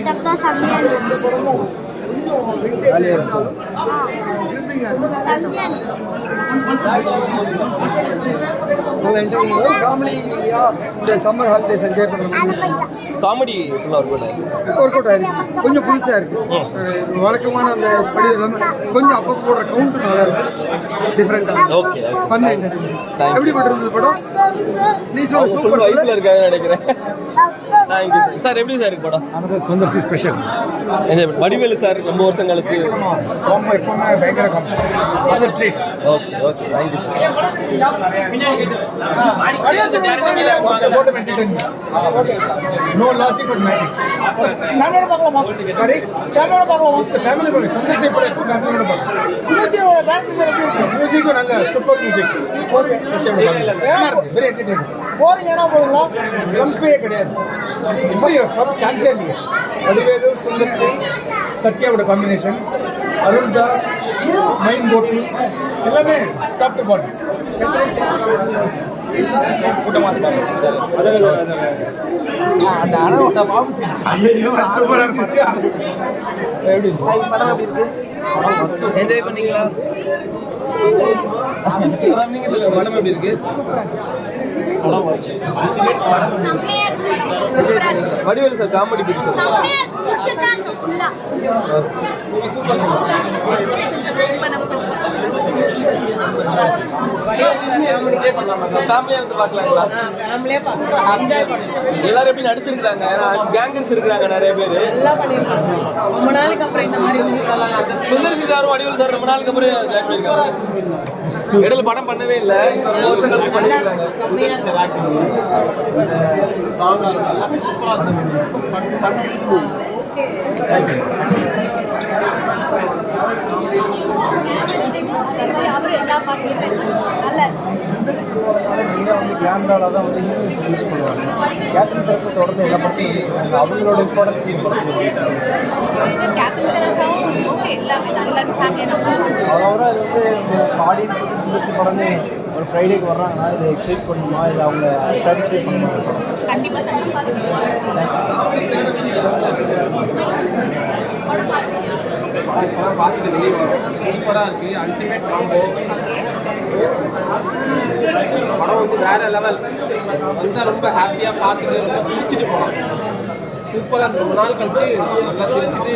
Setup தான் செம்மையா இருந்துச்சு. சம்மர் ஹாலிடேஸ் என்ஜாய் பண்ணுறது காமெடி ஃபுல்லாக ஒர்க் அவுட் ஆயிருக்கு. கொஞ்சம் புதுசாக இருக்கு. வழக்கமான அந்த படி இல்லாமல் கொஞ்சம் அப்போ போடுற கவுண்ட் நல்லா இருக்கு. டிஃப்ரெண்டாக ஓகே ஃபன் என்டர்டைன்மெண்ட். எப்படி இருந்தது படம்? நீ சொல்ல ஃபுல் சூப்பர் வைப்பில் இருக்காங்க நினைக்கிறேன். Thank you sir. எப்படி சார் இருக்கு படம்? Another Sundar C special. Vadivelu sir ரொம்ப வருஷம் கழிச்சு காம்போ எப்பவுமே பயங்கர காம்போ. அது treat. Okay okay thank you sir. No logic but magic. ஃபேமிலியோட பார்க்கலாமா? சாரி ஃபேமிலியோட பார்க்கலாமா? ஃபேமிலி படம் சுந்தர் சி படம் ஃபேமிலியோட பார்க்கலாம். மியூசிக்கோட டான்ஸ் எப்படி இருக்கு? மியூசிக்கும் நல்ல சூப்பர் மியூசிக். ஓகே சத்தியோட வெரி என்டர்டைனிங். போரிங் ஏனா போறீங்களா? ஸ்லம்பே கிடையாது. இப்படி ஸ்லம்ப் சான்ஸே இல்லையா? வடிவேலு சுந்தர் சி சத்யாவோட காம்பினேஷன், அருண் தாஸ், மைண்ட் போட்டி எல்லாமே டாப் டு பாட்டம். அந்த அணை சூப்பராக இருந்துச்சு. எப்படி என்ஜாய் பண்ணீங்களா? நீங்க சொல்லுங்க படம் எப்படி இருக்கு? வடிவேலு சார் காமெடி பிடிச்சி ஃபேமிலியா வந்து பார்க்கலாங்களா? எல்லாரும் எப்படி நடிச்சிருக்காங்க? கேங்கர்ஸ் இருக்காங்க நிறைய பேர். ரொம்ப நாளைக்கு அப்புறம் இந்த மாதிரி சுந்தர் சி சாரும் வடிவேலு சார் ரொம்ப நாளுக்கு அப்புறம் ஜாயின் பண்ணிருக்காங்க. இடையில படம் பண்ணவே இல்லை, வருஷம் கழிச்சு பண்ணிருக்காங்க. கேமரால தான் வந்து யூஸ் பண்ணுவாங்க. கேப்டன் தெரசா தொடர்ந்து எல்லா படத்தையும் அவங்களோட இம்பார்ட்டன்ஸ் அதோட அது வந்து ஆடியன்ஸ் வந்து சுந்தர் சி படமே ஒரு ஃப்ரைடேக்கு வர்றாங்கன்னா இது எக்ஸைட் பண்ணுமா, இல்லை அவங்க சாட்டிஸ்ஃபை பண்ணுமா? கண்டிப்பா பார்த்துட்டு வெளியே வரும். சூப்பராக இருக்குது. Ultimate combo. படம் வந்து வேற லெவல். வந்தால் ரொம்ப ஹாப்பியாக பார்த்துட்டு ரொம்ப சிரிச்சுட்டு போகலாம். சூப்பராக இருக்கு. ரொம்ப நாள் கழிச்சு நல்லா சிரிச்சுட்டு